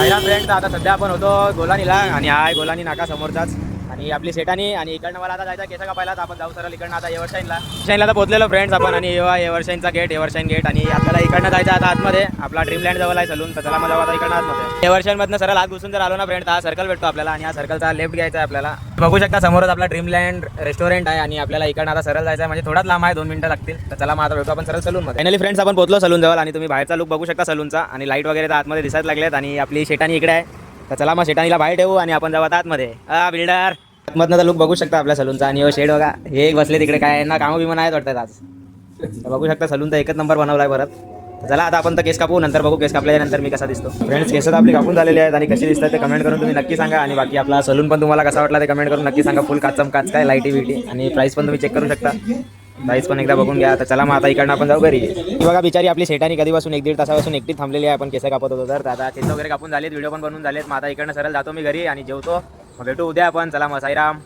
friends आता सध्या आपण होतो गोलानीला आणि हाय गोलानी नाका समोरचाच आणि आपली सेटानी आणि इकडनं मला आता जायचं केस कापायला तर आपण जाऊ सरळ इकडनं आता येवरशाईनला तर पोहोचलेलो फ्रेंड्स आपण आणि येवरशाईनचा गेट येवरशाईन गेट आणि आपल्याला इकडनं जायचं आता आतमध्ये आपला ड्रीमलँड जवळ आहे सलून तर चला मग जाऊ आता इकडनं आतमध्ये येवरशाईनमधनं सरळ आत घुसून जर आलो ना फ्रेंड्स हा सर्कल भेटतो आपल्याला आणि हा सर्कलचा लेफ्ट घ्यायचा आहे आपल्याला बघू शकता समोरच आपला ड्रीमलँड रेस्टॉरंट आहे आणि आपल्याला इकडनं आता सरळ जायचं आहे म्हणजे थोडाच लांब आहे 2 मिनिटं लागतील तर चला मग आता भेटू आपण सरळ सलूनमध्ये फायनली फ्रेंड्स आपण पोहोचलो सलून जवळ आणि तुम्ही बाहेरचा लुक बघू शकता सलूनचा आणि लाईट वगैरे तर आतमध्ये दिसायला लागलेत आणि आपली शेटानी इकडे आहे तर चला मग शेटानीला बाहेर ठेवू आणि आपण जाऊ आता आतमध्ये बिल्डर आतमधनं तर लुक बघू शकता आपल्या सलूनचा आणि शेड बघा हे एक बसले तिकडे काय ना कामं बिमं आहेत वाटतात आज तर बघू शकता सलून तर एकच नंबर बनवला आहे परत चला आता आपण तर केस कापू नंतर बघू केस कापल्यानंतर मी कसा दिसतो फ्रेंड्स केस तर आपली कापून झालेली आहेत आणि कशी दिसतात ते कमेंट करून तुम्ही नक्की सांगा आणि बाकी आपला सलून पण तुम्हाला कसा वाटला ते कमेंट करून नक्की सांगा फुल काचम काच काय लाईटी बिटी आणि प्राईस पण तुम्ही चेक करू शकता प्राईस पण एकदा बघून घ्या तर चला मग आता इकडनं आपण जाऊ घरी ही बघा बिचारी आपली सेटानी कधीपासून 1-1.5 तासापासून एकटी थांबलेली आहे आपण केस कापत होतो तर आता केस वगैरे कापून झालेत व्हिडिओ पण बनवून झालेत मग आता इकडनं सरळ जातो मी घरी आणि जेवतो मग भेटू उद्या आपण चला मग साईराम